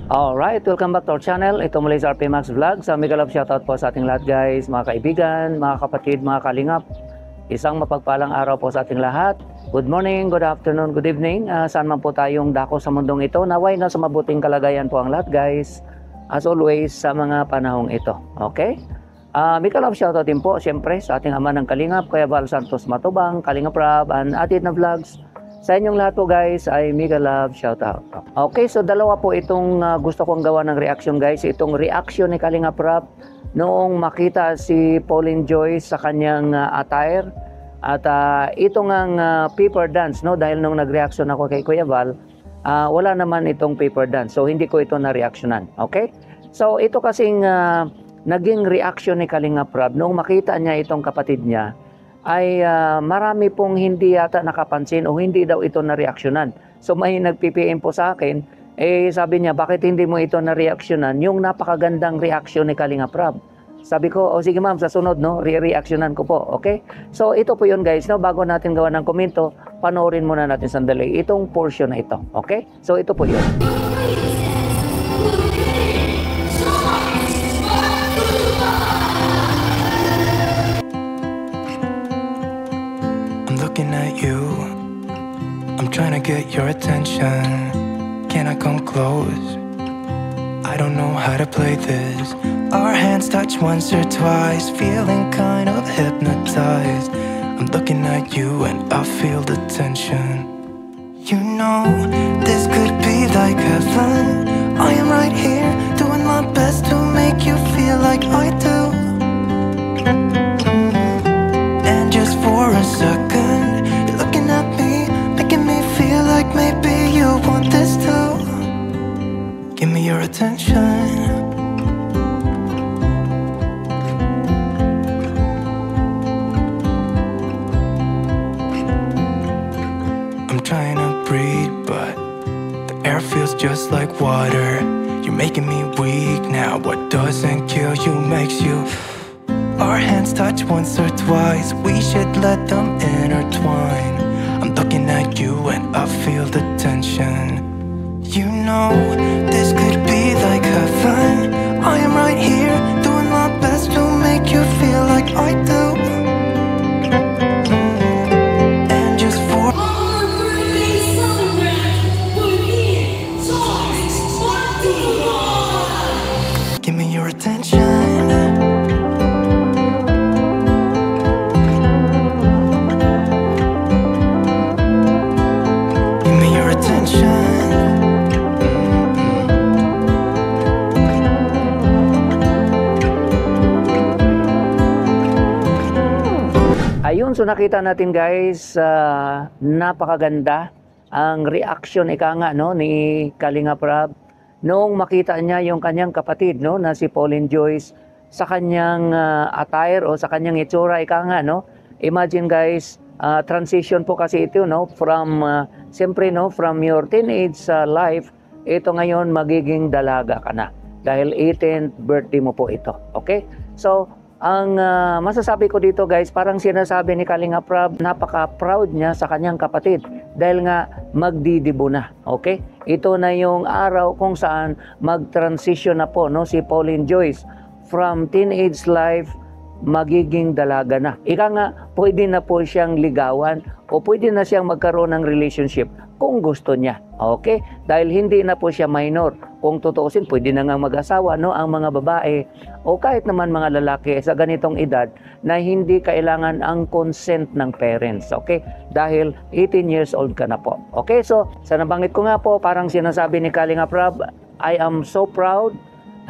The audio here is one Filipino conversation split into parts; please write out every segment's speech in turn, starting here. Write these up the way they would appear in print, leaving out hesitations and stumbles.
Alright, welcome back to our channel. Ito muli sa RP Max Vlog. Sa mega love shoutout po sa ating lahat guys, mga kaibigan, mga kapatid, mga kalingap. Isang mapagpalang araw po sa ating lahat. Good morning, good afternoon, good evening. Saan man po tayong dako sa mundong ito, naway na sa mabuting kalagayan po ang lahat guys. As always, sa mga panahong ito. Okay? Mega love shoutout din po, siyempre, sa ating ama ng kalingap, Kuya Val Santos Matubang, Kalingap Rab, and Atid na Vlogs. Sa inyong lahat po guys ay mega love shoutout. Okay, so dalawa po itong gusto kong gawa ng reaction guys. Itong reaction ni Kalingap Rab noong makita si Pauline Joyce sa kanyang attire. At ito ngang paper dance, no? Dahil nung nag-reaction ako kay Kuya Val, wala naman itong paper dance. So hindi ko ito na-reactionan. Okay? So ito kasing naging reaction ni Kalingap Rab noong makita niya itong kapatid niya, ay marami pong hindi yata nakapansin o hindi daw ito na-reaksyonan. So may nag-PPM po sa akin, sabi niya, bakit hindi mo ito na-reaksyonan? Yung napakagandang reaksyon ni Kalingap Rab. Sabi ko, sige ma'am, sa sunod, no, re-reactionan ko po, okay? So ito po yun guys, no, bago natin gawa ng komento, panoorin muna natin sandali itong portion na ito, okay? So ito po yun. Looking at you, I'm trying to get your attention. Can I come close? I don't know how to play this. Our hands touch once or twice, feeling kind of hypnotized. I'm looking at you and I feel the tension. You know, this could be like heaven. I am right here, doing my best to make you feel like I do. And just for a second, you're looking at me, making me feel like maybe you want this too. Give me your attention. I'm trying to breathe, but the air feels just like water. You're making me weak now. What doesn't kill you makes you. Our hands touch once or twice, we should let them intertwine. I'm looking at you and I feel the tension. You know, this could be like heaven. I am right here, doing my best to make you feel like I do. And just for give me your attention. Ayun, so nakita natin guys, napakaganda ang reaction ika nga, no, ni Kalingap Rab noong makita niya yung kanyang kapatid, no, na si Pauline Joyce sa kanyang attire o sa kanyang itsura ika nga, no. Imagine guys, transition po kasi ito, no, from siyempre, no, from your teenage life, ito ngayon magiging dalaga ka na dahil 18th birthday mo po ito. Okay? So ang masasabi ko dito guys, parang sinasabi ni Kalingap Rab, napaka-proud niya sa kanyang kapatid dahil nga magdidibo na. Okay? Ito na yung araw kung saan mag-transition na po, no, si Pauline Joyce from teenage life magiging dalaga na. Ika nga, pwede na po siyang ligawan o pwede na siyang magkaroon ng relationship kung gusto niya. Okay? Dahil hindi na po siya minor. Kung tutuusin, pwede na nga mag-asawa, no, ang mga babae o kahit naman mga lalaki sa ganitong edad na hindi kailangan ang consent ng parents. Okay? Dahil 18 years old ka na po. Okay? So, sa nabanggit ko nga po, parang sinasabi ni Kalingap Rab, I am so proud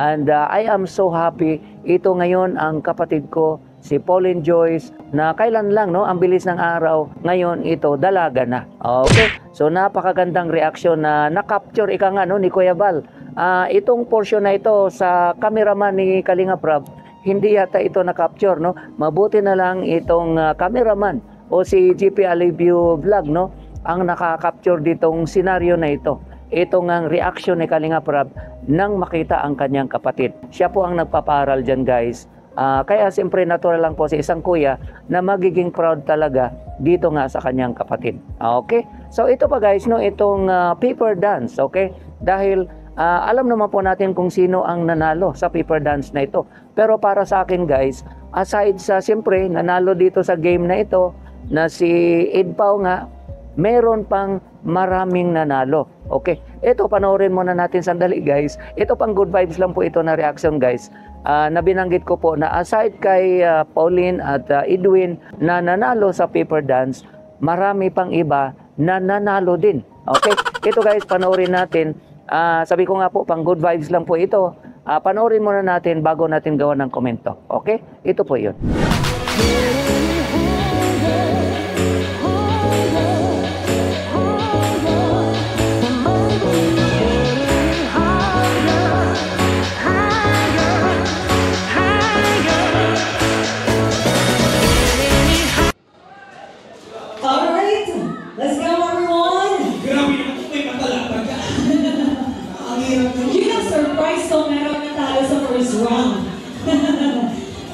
and I am so happy. Ito ngayon ang kapatid ko, si Pauline Joyce, na kailan lang, no, ang bilis ng araw, ngayon ito dalaga na. Okay? So napakagandang reaksyon na na-capture ika nga, no, ni Kuya Val. Itong portion na ito sa cameraman ni Kalingap Rab, hindi yata ito na-capture, no. Mabuti na lang itong cameraman o si GP Alivio Vlog, no, ang naka-capture ditong senaryo na ito. Ito ngang reaction ni Kalingap Rab nang makita ang kanyang kapatid. Siya po ang nagpaparal dyan guys. Kaya siyempre natural lang po sa isang kuya na magiging proud talaga dito nga sa kanyang kapatid. Okay? So ito pa guys, no, itong paper dance, okay? Dahil alam naman po natin kung sino ang nanalo sa paper dance na ito. Pero para sa akin guys, aside sa siyempre nanalo dito sa game na ito na si Ed Pao nga, meron pang maraming nanalo. Okay, ito panoorin muna natin sandali guys. Ito pang good vibes lang po ito na reaction guys. Na binanggit ko po na aside kay Pauline at Edwin na nanalo sa paper dance, marami pang iba na nanalo din. Okay, ito guys panoorin natin. Sabi ko nga po, pang good vibes lang po ito. Panoorin muna natin bago natin gawa ng komento. Okay? Ito po yun. Alright, let's go everyone! Grabe naman kung may matalapag ka. Ang hirap naman. Yun ang surprise ko meron natalo sa first round.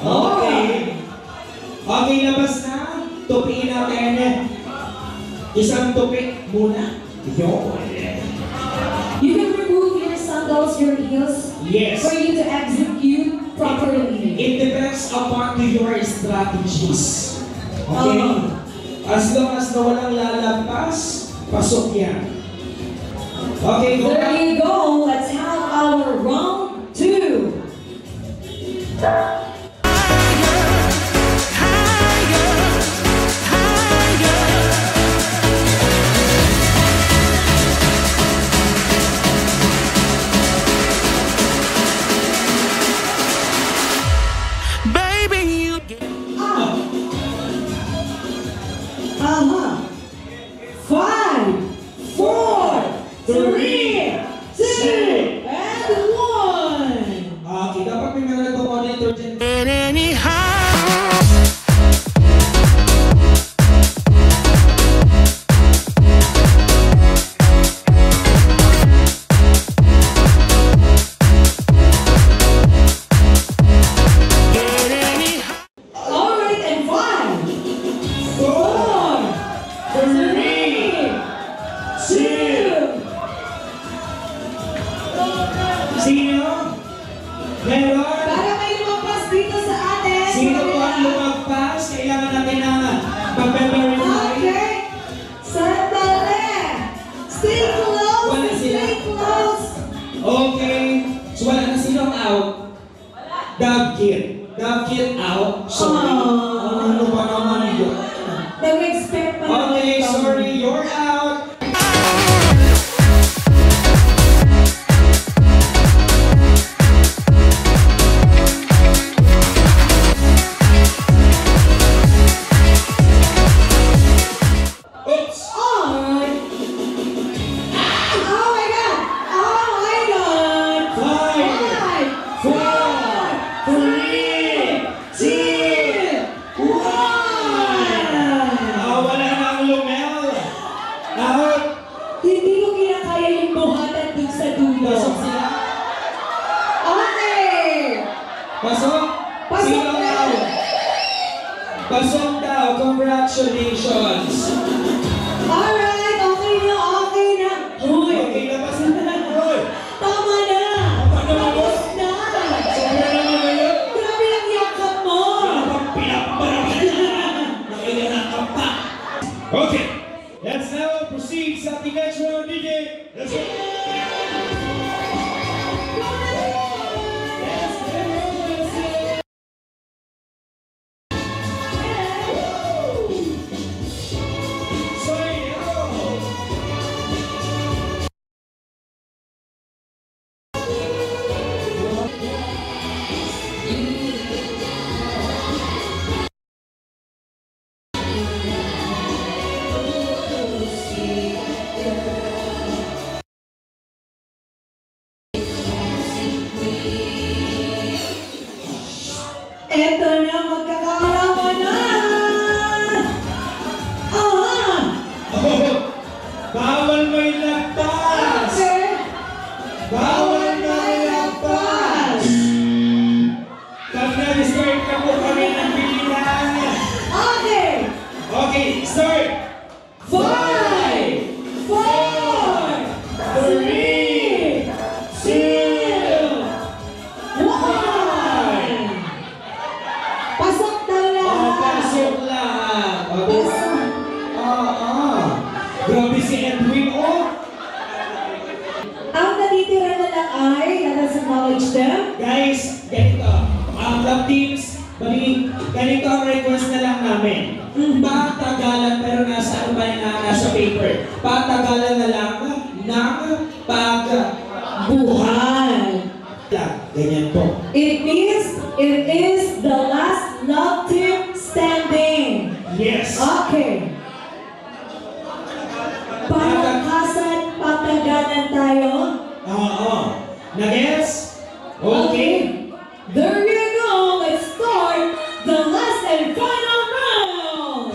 Okay. Okay, labas na. Tupiin natin. Isang tupi muna. You can remove your sandals, your heels, Yes. for you to execute properly. It depends upon your strategies. Okay? As long as na walang lalampas, pasok yan. Okay, go There back. you go. Let's have our round 2. Baby, you get Aha. 5, 4, 3, 2, and 1. Okay, dapat may mga nagpa-monitor dyan. anyhow. Alright, and 5, 4, 3, 2. Sino? Meron? Para may lumabas dito sa atin. Sino po ang lumagpas? Kailangan natin na mag-verify. Okay. Sandali. Stay close. Wala sila. Stay close. Okay. So wala na silang out. Dog kid. Dog kid out. Sorry. Ano ba naman yun? Nag-expect pa naman Okay, ito. sorry. You're out. Oops. Alright. Oh my God. Oh my God. 5, 5, 4, 3, 2, 1. Wala na ang lumel. Out. Hindi ko kinakaya yung buhatan dun sa dulo. Pasok sila. Okay. Pasok. Pasok Sino na. out? Pasok daw. Congratulations. Alright, okay na, okay na. Hoy, Okay, labas na. Hoy. tama na. Tama na, Tapos na. Sobra naman ngayon. Grabe ang yakap mo. Okay, let's now proceed sa ating next round, DJ. Let's go. Eto na, magkakaarawan na. Aha. Bawal may lagpas! Okay. Bawal may lagpas! Pag na-start ka po kami ng bilihan. Okay. Okay, start! 5, 4, 3, 2, Grabe si Edwin, oh! Ang natitira na lang ay, let us acknowledge them. Guys, ganito. Ang love teams, bali, ganito ang request na lang namin. Patagalan, pero nasa ano ba yun, nasa paper. Patagalan na lang ng pagbuhay. Ganyan po. It is the last love team standing. Yes. Okay. Palakasan, patagalan tayo. Oo. Nag-gets? Okay. There you go. Let's start the last and final round.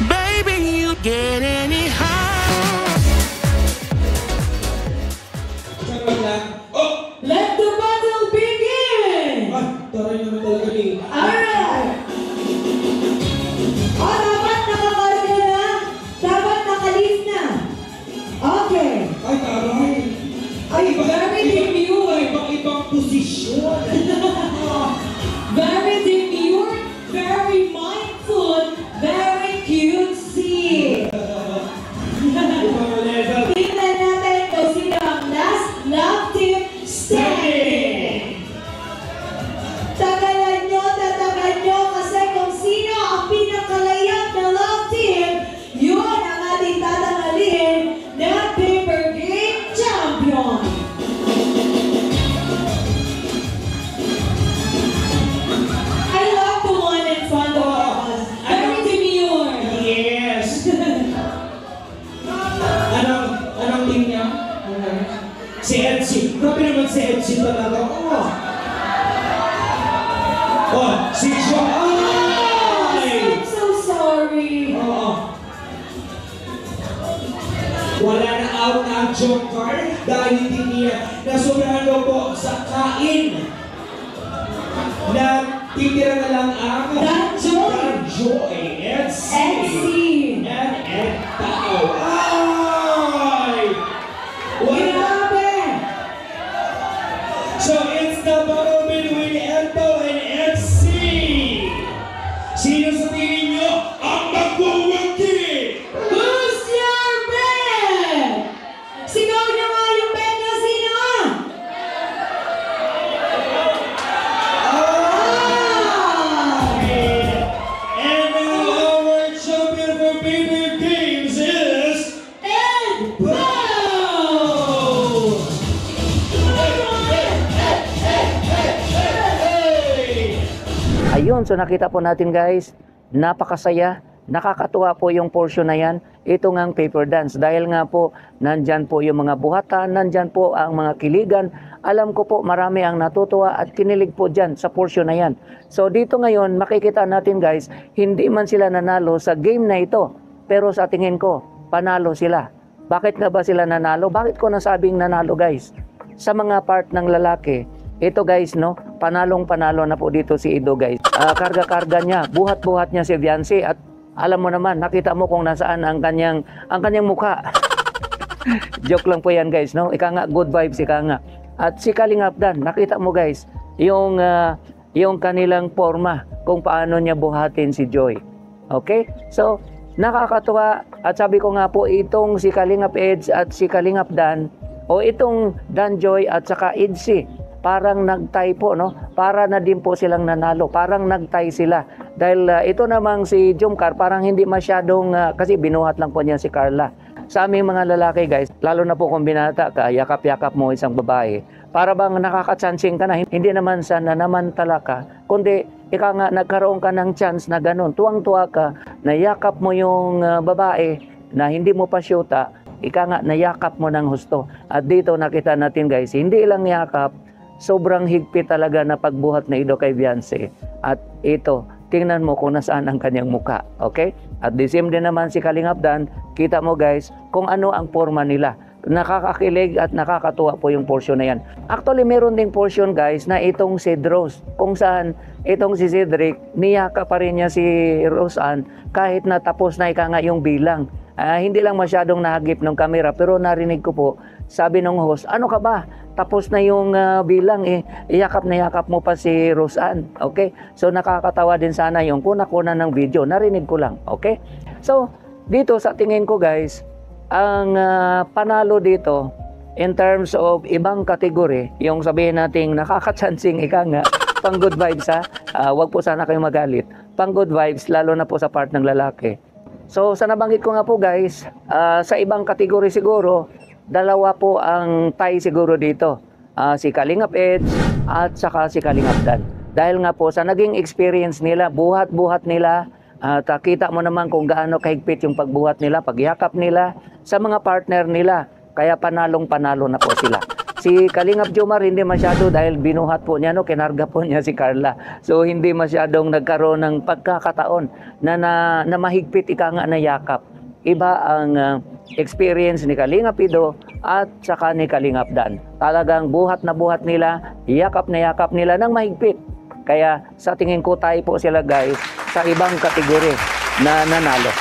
Baby, you get any higher. Charot lang. Oh! Let the battle begin. Ah, taray naman talaga ni. Alright. Dapat nakakarga na. Dapat nakalif na. Okay. Ay, taray. Ay, very demure. Ibang posisyon. Very demure, very mindful, very cutesy. Ibang level. Tingnan natin kung sino ang last love team standing. Tatagan nyo kasi kung sino ang pinakalayap na love team, yun ang ating tatangalin na paper game champion. I love the one in front of us. Very demure. Yes. Anong team niya? Si Edsy. Grabe naman si Edsy talaga. Oh. Oh, si Joy. I'm so sorry. Oo. Wala na out na ang joker dahil hindi niya nasobrahan po sa kain. Titira na lang ang Danjoy. Danjoy. Edsy. Edsy. And Tao. Ay! Wala. Grabe. So it's the battle between Ento and Edsy. Sino sa tingin nyo ang magwawagi? Who's your bet? Sigaw niyo nga yung bet niya. Sino? And now our champion for paper games is And Bo! Ayun, so nakita po natin guys, napakasaya, nakakatuwa po yung portion na yan. Ito nga ang paper dance. Dahil nga po, nandyan po yung mga buhatan, nandyan po ang mga kiligan. Alam ko po, marami ang natutuwa at kinilig po dyan sa portion na yan. So dito ngayon, makikita natin guys, hindi man sila nanalo sa game na ito. Pero sa tingin ko, panalo sila. Bakit nga ba sila nanalo? Bakit ko nasabing nanalo guys? Sa mga part ng lalaki, ito guys, no, panalong-panalo na po dito si Ido guys. Karga-karga niya, buhat-buhat niya si Viancy at alam mo naman, nakita mo kung nasaan ang kanyang mukha. Joke lang po yan guys, no? Ika nga, good vibes, ika nga. At si Kalingap Dan, nakita mo guys, yung kanilang forma, kung paano niya buhatin si Joy. Okay? So, nakakatuwa. At sabi ko nga po, itong si Kalingap Eds at si Kalingap Dan, o itong Dan Joy at saka Edsy, parang nagtay po, no? Para na din po silang nanalo. Parang nagtay sila. Dahil ito namang si Jomcar, parang hindi masyadong, kasi binuhat lang po niya si Carla. sa aming mga lalaki guys, lalo na po kung binata ka, yakap-yakap mo isang babae, para bang nakakatsansing ka na, hindi naman sa nanamantala ka, kundi ika nga nagkaroon ka ng chance na ganun, tuwang-tuwa ka, nayakap mo yung babae na hindi mo pa syuta, ika nga nayakap mo ng husto. At dito nakita natin guys, hindi lang yakap, sobrang higpit talaga na pagbuhat na ito kay Beyonce. At ito, tingnan mo kung nasaan ang kanyang muka. Okay? At the same din naman si Kalingap Dan, kita mo guys kung ano ang forma nila. Nakakakilig at nakakatuwa po yung portion na yan. Actually, meron ding portion guys na itong si Rose, kung saan itong si Cedric, niyaka pa rin niya si Roseanne kahit na tapos na ika nga yung bilang. Hindi lang masyadong nahagip ng kamera, pero narinig ko po, sabi ng host, ano ka ba? Tapos na yung bilang, iyakap na yakap mo pa si Roseanne. Okay? So nakakatawa din sana yung kuna-kuna ng video, narinig ko lang. Okay? So dito sa tingin ko guys, ang panalo dito in terms of ibang kategory, yung sabihin nating nakakatsansing ika nga, pang good vibes ha, wag po sana kayong magalit, pang good vibes lalo na po sa part ng lalaki. So sa nabanggit ko nga po guys, sa ibang kategory siguro, dalawa po ang tie siguro dito, si Kalingap Edge at saka si Kalingap Dan. Dahil nga po sa naging experience nila, buhat-buhat nila, at kita mo naman kung gaano kahigpit yung pagbuhat nila, pagyakap nila sa mga partner nila. Kaya panalong-panalo na po sila. Si Kalingap Jomar hindi masyado dahil binuhat po niya, kinarga po niya si Carla. So hindi masyadong nagkaroon ng pagkakataon na mahigpit ika nga na yakap. Iba ang experience ni Kalingap Ido at saka ni Kalingap Dan. Talagang buhat na buhat nila, yakap na yakap nila ng mahigpit. Kaya sa tingin ko tayo po sila guys sa ibang kategory na nanalo.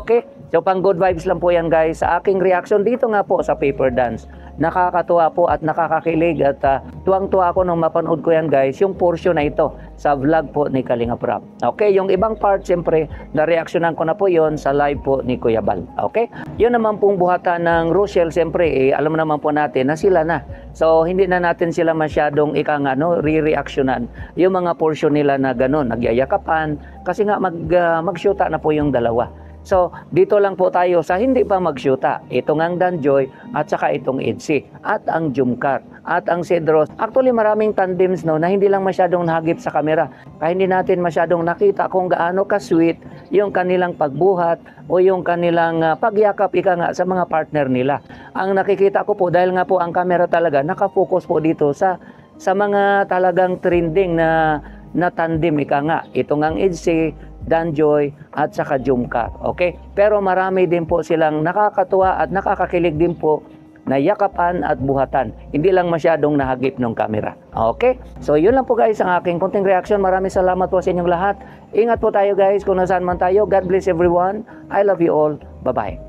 Okay? So pang good vibes lang po yan guys sa aking reaction dito nga po sa paper dance. Nakakatuwa po at nakakakilig at tuwang-tuwa ako nung mapanood ko yan guys, yung portion na ito sa vlog po ni Kalingap Rap. Okay, yung ibang part siyempre, na-reactionan ko na po yon sa live po ni Kuya Bal. Okay, yun naman pong buhatan ng Rochelle siyempre, alam naman po natin na sila na. So hindi na natin sila masyadong re-reactionan yung mga portion nila na ganun, nagyayakapan, kasi nga mag-shoota na po yung dalawa. So, dito lang po tayo sa hindi pa mag-shoota. Ito ngang Danjoy at saka itong Itzy at ang Jumcar at ang Cedros. Actually, maraming tandems no, na hindi lang masyadong nahagip sa kamera. Kaya hindi natin masyadong nakita kung gaano ka-sweet yung kanilang pagbuhat o yung kanilang pagyakap ika nga sa mga partner nila. Ang nakikita ko po, dahil nga po ang kamera talaga nakafocus po dito sa mga talagang trending na tandem ika nga. Ito ngang Itzy, Danjoy at saka Jumcar. Okay? Pero marami din po silang nakakatuwa at nakakakilig din po na yakapan at buhatan. Hindi lang masyadong nahagip ng camera. Okay? So yun lang po guys ang aking konting reaction. Maraming salamat po sa inyong lahat. Ingat po tayo guys kung nasaan man tayo. God bless everyone. I love you all. Bye-bye.